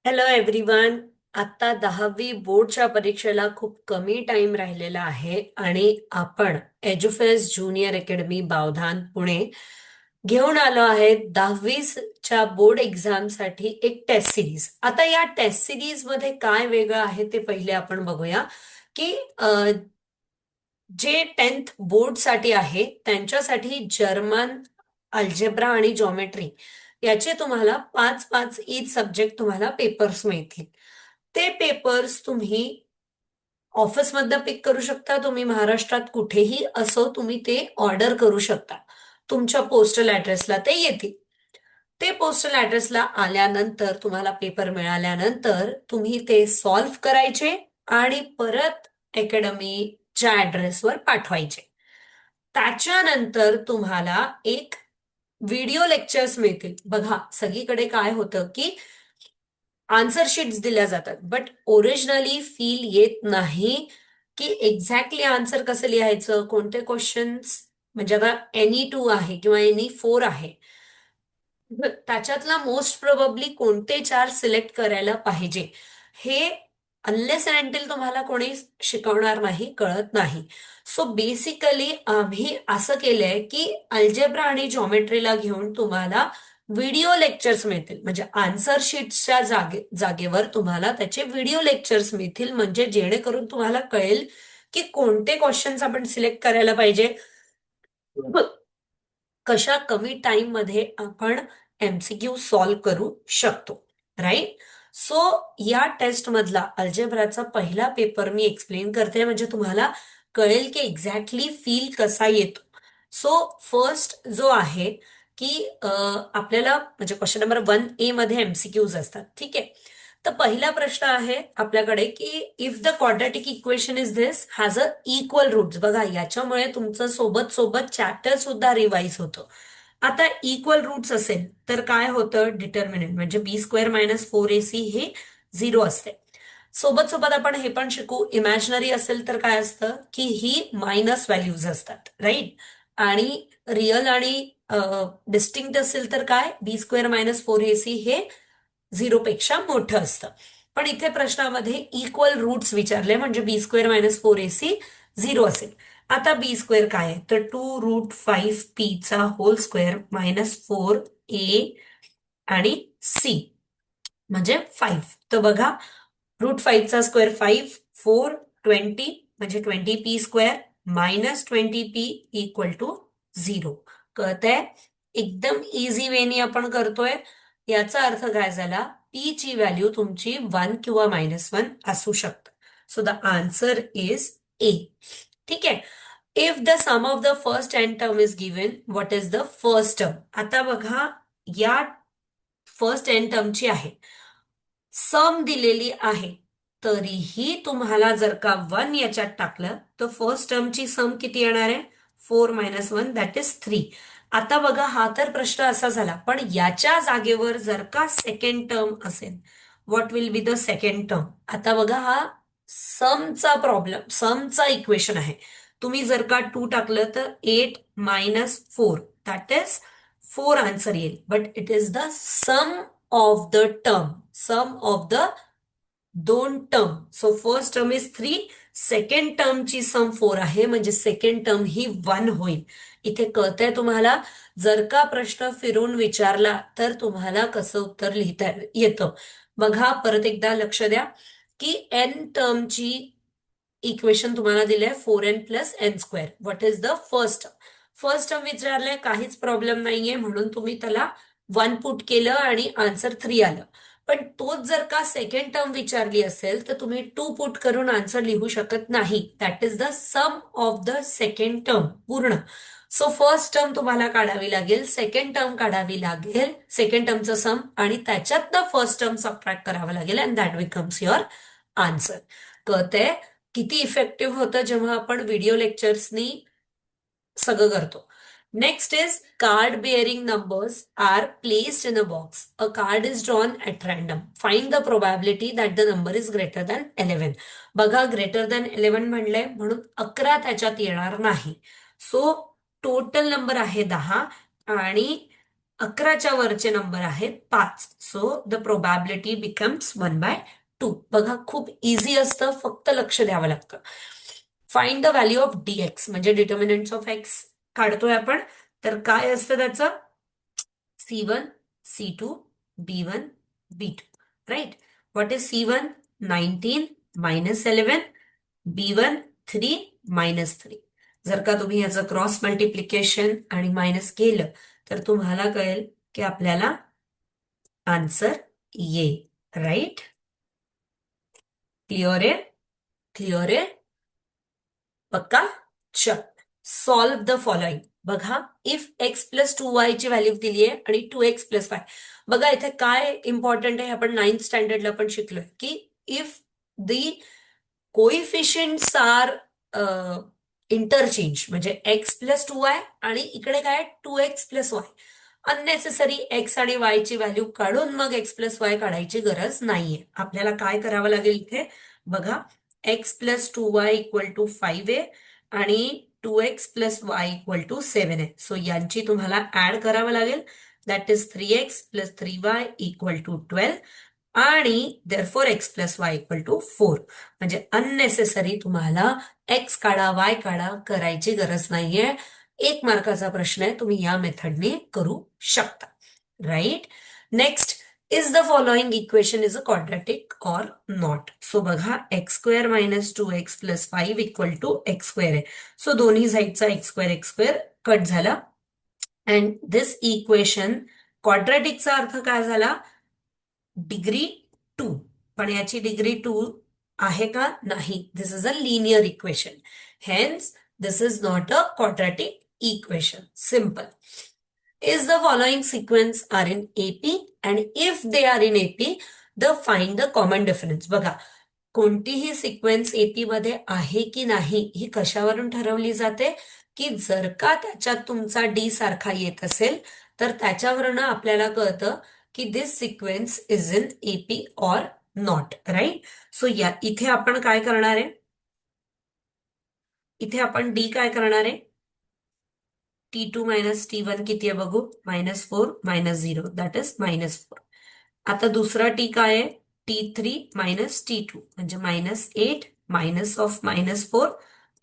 Hello everyone. आता 10वी बोर्डच्या परीक्षेला खूप कमी टाइम राहिलेला आहे आणि आपण एज्युफेस ज्युनियर अकॅडमी बावधान पुणे घेऊन आलो आहे 10वीच्या बोर्ड एक्झामसाठी एक टेस्ट सिरीज. आता या टेस्ट सिरीज मध्ये काय वेगळं आहे ते पहिले आपण बघूया की जे 10th बोर्डसाठी आहे त्यांच्यासाठी जर्मन, अल्जेब्रा आणि जॉमेट्री याचे तुम्हाला पाच पाच ईच सब्जेक्ट तुम्हाला पेपर्स मिळतील. ते पेपर्स तुम्ही ऑफिसमधनं पिक करू शकता. तुम्ही महाराष्ट्रात कुठेही असो तुम्ही ते ऑर्डर करू शकता. तुमच्या पोस्टल ॲड्रेसला ते येतील. ते पोस्टल ॲड्रेसला आल्यानंतर तुम्हाला पेपर मिळाल्यानंतर तुम्ही ते सॉल्व्ह करायचे आणि परत अकॅडमीच्या ॲड्रेसवर पाठवायचे. त्याच्यानंतर तुम्हाला एक व्हिडिओ लेक्चर्स मिळतील. बघा, सगळीकडे काय होतं की आन्सर शीट्स दिल्या जातात बट ओरिजिनली फील येत नाही की एक्झॅक्टली आन्सर कसं लिहायचं, कोणते क्वेश्चन्स. म्हणजे आता NE2 आहे किंवा NE4 आहे, त्याच्यातला मोस्ट प्रोबब्ली कोणते चार सिलेक्ट करायला पाहिजे हे अनलेस अँड अनटिल तुम्हाला कोणी शिकवणार नाही, कळत नाही. सो बेसिकली आम्ही असं केलंय की अल्जेब्रा आणि जॉमेट्रीला घेऊन तुम्हाला व्हिडिओ लेक्चर्स मिळतील. म्हणजे आन्सर शीट्सच्या जागेवर तुम्हाला त्याचे व्हिडिओ लेक्चर्स मिळतील, म्हणजे जेणेकरून तुम्हाला कळेल की कोणते क्वेश्चन्स आपण सिलेक्ट करायला पाहिजे, कशा कमी टाइम मध्ये आपण MCQ सॉल्व्ह करू शकतो. राईट. सो या टेस्ट मधला अल्जेब्राचा पहिला पेपर मी एक्सप्लेन करते, म्हणजे तुम्हाला कळेल की एक्झॅक्टली फील कसा येतो. सो फर्स्ट जो आहे की आपल्याला म्हणजे क्वेश्चन नंबर 1A मध्ये MCQज असतात. ठीक आहे. तर पहिला प्रश्न आहे आपल्याकडे की if the quadratic equation is this has a equal roots. बघा, याच्यामुळे तुमचं सोबत सोबत चॅप्टर सुद्धा रिवाइज होतं. आता इक्वल रूट्स असेल तर काय होतं, डिटर्मिनंट म्हणजे B² - 4AC हे 0 असते. सोबत सोबत आपण हे पण शिकू, इमॅजिनरी असेल तर काय असतं की ही मायनस व्हॅल्यूज असतात. राईट. आणि रिअल आणि डिस्टिंक्ट असेल तर काय, B² - 4AC हे 0 पेक्षा मोठं असतं. पण इथे प्रश्नामध्ये इक्वल रूट्स विचारले, म्हणजे B² - 4AC 0 असेल. आता B² काय आहे, तर 2√5P चा होल स्क्वेअर -4A आणि C म्हणजे 5. तर बघा, √5 चा स्क्वेअर 5, 4, 20 म्हणजे 20P² -20P = 0. कळतंय? एकदम इझी वेनी आपण करतोय. याचा अर्थ काय झाला, P ची व्हॅल्यू तुमची 1 किंवा -1 असू शकतं. So the answer is A. ठीक आहे. If the sum of the first n term is given, what is the first term. आता बघा, या फर्स्ट n टर्मची आहे, सम दिलेली आहे, तरीही तुम्हाला जर का 1 याच्यात टाकलं तर फर्स्ट टर्मची सम किती येणार आहे, 4 - 1 दॅट इज 3. आता बघा, हा तर प्रश्न असा झाला, पण याच्या जागेवर जर का सेकंड टर्म असेल, what will be the second term. आता बघा, हा समचा प्रॉब्लेम, समचा इक्वेशन आहे. तुम्ही जर का 2 टाकलं तर 8 - 4 दॅट इज 4 आन्सर येईल, but it is the sum of the term, sum of the दोन term. So first term is 3, second टर्मची सम 4 आहे, म्हणजे सेकंड टर्म ही 1 होईल. इथे कळतंय तुम्हाला, जर का प्रश्न फिरून विचारला तर तुम्हाला कसं उत्तर लिहिता येतं. बघा, परत एकदा लक्ष द्या की n टर्मची इक्वेशन तुम्हाला दिले 4n + n². What is the first term. First term विचारले, काहीच प्रॉब्लेम नाहीये, म्हणून तुम्ही त्याला 1 पुट केलं आणि आन्सर 3 आलं. पण तोच जर का सेकंड टर्म विचारली असेल तर तुम्ही 2 पुट करून आन्सर लिहू शकत नाही. That is the sum of the second term पूर्ण. सो फर्स्ट टर्म तुम्हाला काढावी लागेल, सेकंड टर्म काढावी लागेल, सेकंड टर्मचं सम, आणि त्याच्यातनं फर्स्ट टर्म सबट्रॅक्ट करावं लागेल and that becomes your answer. कळतंय किती इफेक्टिव्ह होतं जेव्हा आपण व्हिडिओ लेक्चर्सनी सगळं करतो. Next is called bearing numbers are placed in a box. A card is drawn at random. Find the probability that the number is greater than 11. बघा, greater than 11 म्हणलंय म्हणून 11 त्याच्यात येणार नाही. सो टोटल नंबर आहे 10 आणि 11च्या वरचे नंबर आहेत 5. So the probability becomes 1/2. बघा खूप इझी असतं, फक्त लक्ष द्यावं लागतं. Find the value of dx म्हणजे डिटर्मिनंट्स ऑफ x काढतोय आपण. तर काय असतं त्याचं? C1, C2, B1, B2. Right. What is C1? 19 minus 11. B1 3 minus 3. जर का तुम्ही याचं क्रॉस मल्टिप्लिकेशन आणि मायनस केलं तर तुम्हाला कळेल की आपल्याला आन्सर येईल. राईट. क्लिअर आहे? क्लिअर आहे? पक्का? चल. Solve the following. बघा, इफ एक्स प्लस 2y ची व्हॅल्यू दिली आहे आणि 2x+5. बघा इथे काय इम्पॉर्टंट आहे, आपण 9th स्टँडर्डला पण शिकलोय की if the coefficients are interchange, म्हणजे x+2y आणि इकडे काय 2x+y. अननेसेसरी एक्स आणि वाय ची व्हॅल्यू काढून मग x+y काढायची गरज नाहीये. आपल्याला काय करावं लागेल इथे? बघा, x+2y=5 आहे आणि 2x+y=7 आहे. सो यांची तुम्हाला ऍड करावं लागेल. दॅट इज 3x+3y=12 आणि देअरफॉर x+y=4. म्हणजे अननेसेसरी तुम्हाला एक्स काढा वाय काढा करायची गरज नाहीये. 1 मार्काचा प्रश्न आहे, तुम्ही या मेथडने करू शकता. Right. Next, is the following equation is a quadratic or not? So बघा, x² - 2x+5 = x² आहे. सो दोन्ही साईडचा x² कट झाला. अँड दिस इक्वेशन क्वाड्रॅटिकचा अर्थ काय झाला? डिग्री 2. पण याची डिग्री 2 आहे का? नाही. This is a linear equation. Hence this is not a quadratic equation. Simple. Is the following sequence are in AP? And if they are in AP, the find the common difference. बघा, कोणतीही sequence AP मध्ये आहे की नाही ही कशावरून ठरवली जाते? की जर का त्याच्यात तुमचा डी सारखा येत असेल तर त्याच्यावरून आपल्याला कळतं की this sequence is in AP or not. Right. So या इथे आपण काय करणार आहे? इथे आपण डी काय करणार आहे? T2 - T1 किती आहे बघू? -4 -0 दॅट इज -4. आता दुसरा टी काय आहे? T3 - T2 म्हणजे -8 मायनस ऑफ -4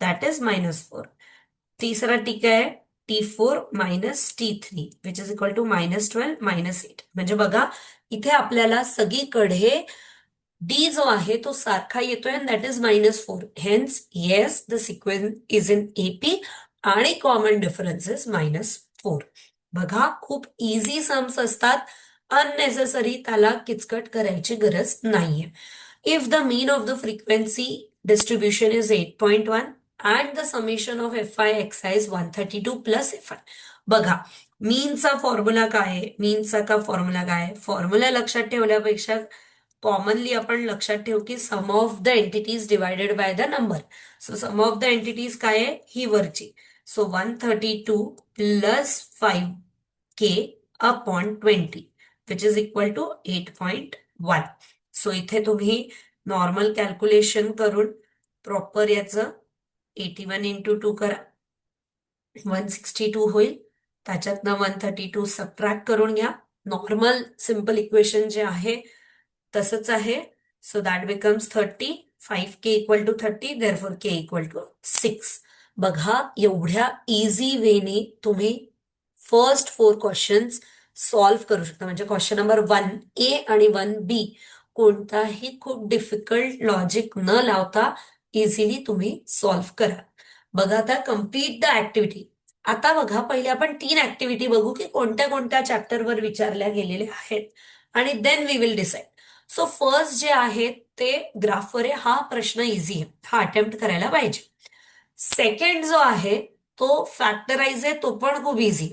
दॅट इज -4. तिसरा टी काय आहे? T4 - T3 which is equal to -12 -8. म्हणजे बघा, इथे आपल्याला सगळीकडे डी जो आहे तो सारखा येतोय and that is -4. Hence yes the sequence is in AP आणि कॉमन डिफरन्स इज -4. बघा, खूप इझी सम्स असतात. अननेसेसरी त्याला किचकट करायची गरज नाहीये. If the mean of the frequency distribution is 8.1 and the summation of FI XI is 132 plus FI. बघा, मीनचा फॉर्म्युला काय आहे? मीनचा का फॉर्म्युला काय आहे? फॉर्म्युला लक्षात ठेवल्यापेक्षा कॉमनली आपण लक्षात ठेवू की sum of the entities divided by the number. So sum of the entities काय आहे? ही वरची. So 132 plus 5k upon 20 which is equal to 8.1. So इथे तुम्ही नॉर्मल कॅल्क्युलेशन करून प्रॉपर याचं 81 इंटू 2 करा, 162 होईल. त्याच्यातनं 132 सबट्रॅक्ट करून घ्या. नॉर्मल सिंपल इक्वेशन जे आहे तसंच आहे. So that becomes 30. 5k equal to 30 therefore k equal to 6. बघा, एवढ्या इझी वेने तुम्ही फर्स्ट 4 क्वेश्चन्स सॉल्व्ह करू शकता. म्हणजे क्वेश्चन नंबर 1A आणि 1B कोणताही खूप डिफिकल्ट लॉजिक न लावता इझिली तुम्ही सॉल्व्ह करा. बघा, आता कम्प्लीट द ऍक्टिव्हिटी. आता बघा, पहिले आपण 3 ऍक्टिव्हिटी बघू की कोणत्या कोणत्या चॅप्टरवर विचारल्या गेलेल्या आहेत आणि then we will decide. So first जे आहे ते ग्राफवर आहे. हा प्रश्न इझी आहे, हा अटेम्प्ट करायला पाहिजे. सेकंड जो आहे तो फॅक्टराइज आहे, तो पण खूप इझी.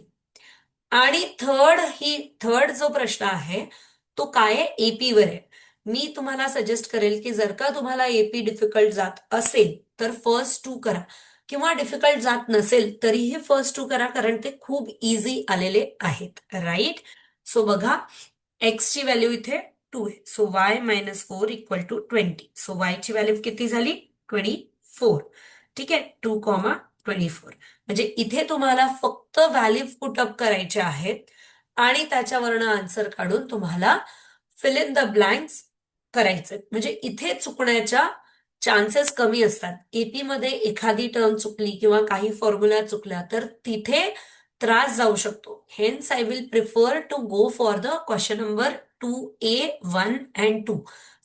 आणि थर्ड जो प्रश्न आहे तो काय आहे? एपी वर आहे. मी तुम्हाला सजेस्ट करेल की जर का तुम्हाला एपी डिफिकल्ट जात असेल तर फर्स्ट 2 करा, किंवा डिफिकल्ट जात नसेल तरीही फर्स्ट 2 करा, कारण ते खूप इझी आलेले आहेत. राईट. सो बघा, एक्स ची व्हॅल्यू इथे 2 आहे. So y -4 equal to 20. So y ची व्हॅल्यू किती झाली? 24. ठीक आहे. 2, 24. म्हणजे इथे तुम्हाला फक्त व्हॅल्यू पुटअप करायचे आहेत आणि त्याच्यावरनं आन्सर काढून तुम्हाला फिल इन द ब्लँक्स करायचे. म्हणजे इथे चुकण्याच्या चान्सेस कमी असतात. एपी मध्ये एखादी टर्म चुकली किंवा काही फॉर्म्युला चुकला तर तिथे त्रास जाऊ शकतो. Hence I will prefer to go for the question number 2A, 1 and 2,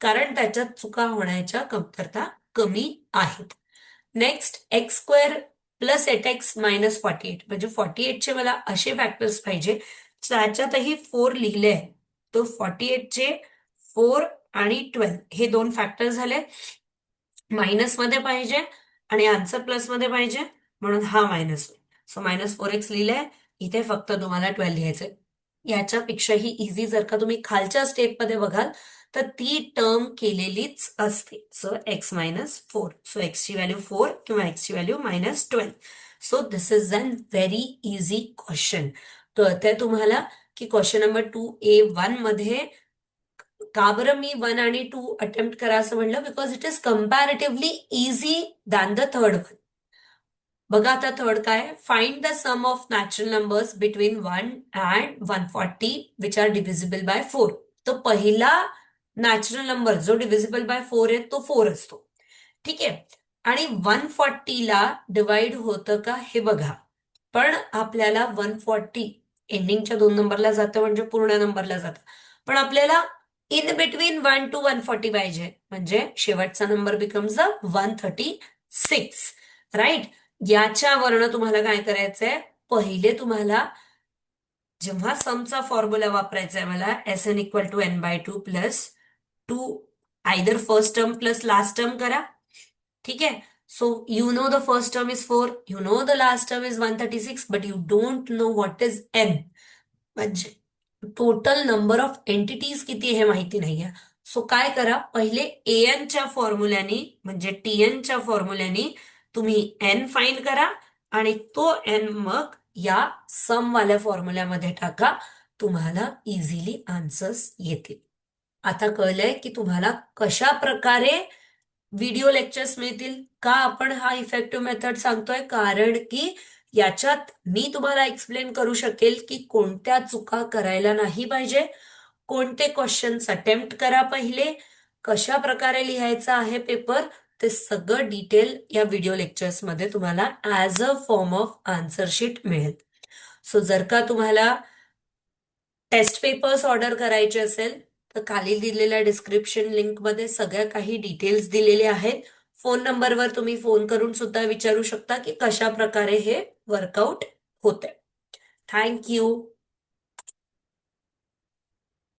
कारण त्याच्यात चुका होण्याच्या कमतरता कमी आहेत. Next x² plus 8x minus 48, म्हणजे 48 चे मला असे फॅक्टर्स पाहिजे त्याच्यातही 4 लिहिले आहे. तो 48 चे 4 आणि 12 हे दोन फॅक्टर झाले. मायनस मध्ये पाहिजे आणि आन्सर प्लस मध्ये पाहिजे, म्हणून हा मायनस होईल. सो -4x लिहिलंय. इथे फक्त तुम्हाला 12 लिहायचंय. याच्यापेक्षाही इझी जर का तुम्ही खालच्या स्टेप मध्ये बघाल तर ती टर्म केलेलीच असते. सो x-4, सो x ची व्हॅल्यू 4 किंवा x ची value -12. So this is an very easy question. कळतंय तुम्हाला की क्वेश्चन नंबर 2A1 मध्ये का बरं मी 1 आणि 2 अटेम्प्ट करा असं म्हणलं, because it is comparatively easy than the third one. बघा आता थर्ड काय, find the sum of natural numbers between 1 and 140 which are divisible by 4. तो पहिला नॅचरल नंबर जो डिव्हिजिबल बाय 4 आहे तो 4 असतो. ठीक आहे. आणि 140 ला डिवाइड होतं का हे बघा. पण आपल्याला 140 एंडिंगच्या 2 नंबरला जातं म्हणजे पूर्ण नंबरला जातं. पण आपल्याला इन बिटवीन 1 to 140 पाहिजे, म्हणजे शेवटचा नंबर बिकम्स द 136. राईट. याच्यावरनं तुम्हाला काय करायचंय, पहिले तुम्हाला जेव्हा समचा फॉर्म्युला वापरायचा आहे मला, SN=n/2 plus 2 either first term plus last term करा. ठीक आहे. So you know the first term is 4, you know the last term is 136, but you don't know what is n. म्हणजे टोटल नंबर ऑफ एंटिटीज किती हे माहिती नाहीये. So काय करा, पहिले एनच्या फॉर्म्युल्यानी म्हणजे टीएनच्या फॉर्म्युल्यानी तुम्ही एन फाइंड करा आणि तो एन मग या सम वाल्या फॉर्म्युल्यामध्ये टाका. तुम्हाला इझिली आन्सर्स येतील. आता कळलंय की तुम्हाला कशा प्रकारे व्हिडिओ लेक्चर्स मिळतील. का आपण हा इफेक्टिव्ह मेथड सांगतोय, कारण की याच्यात मी तुम्हाला एक्सप्लेन करू शकेल की कोणत्या चुका करायला नाही पाहिजे, कोणते क्वेश्चन्स अटेम्प्ट करा पहिले, कशा प्रकारे लिहायचा आहे पेपर, ते सगळं डिटेल या व्हिडिओ लेक्चर्स मध्ये तुम्हाला as a form of answer sheet मिळेल. सो जर का तुम्हाला टेस्ट पेपर्स ऑर्डर करायचे असेल तर खाली दिलेल्या डिस्क्रिप्शन लिंकमध्ये सगळ्या काही डिटेल्स दिलेले आहेत. फोन नंबरवर तुम्ही फोन करून सुद्धा विचारू शकता की कशा प्रकारे हे वर्कआउट होते. Thank you.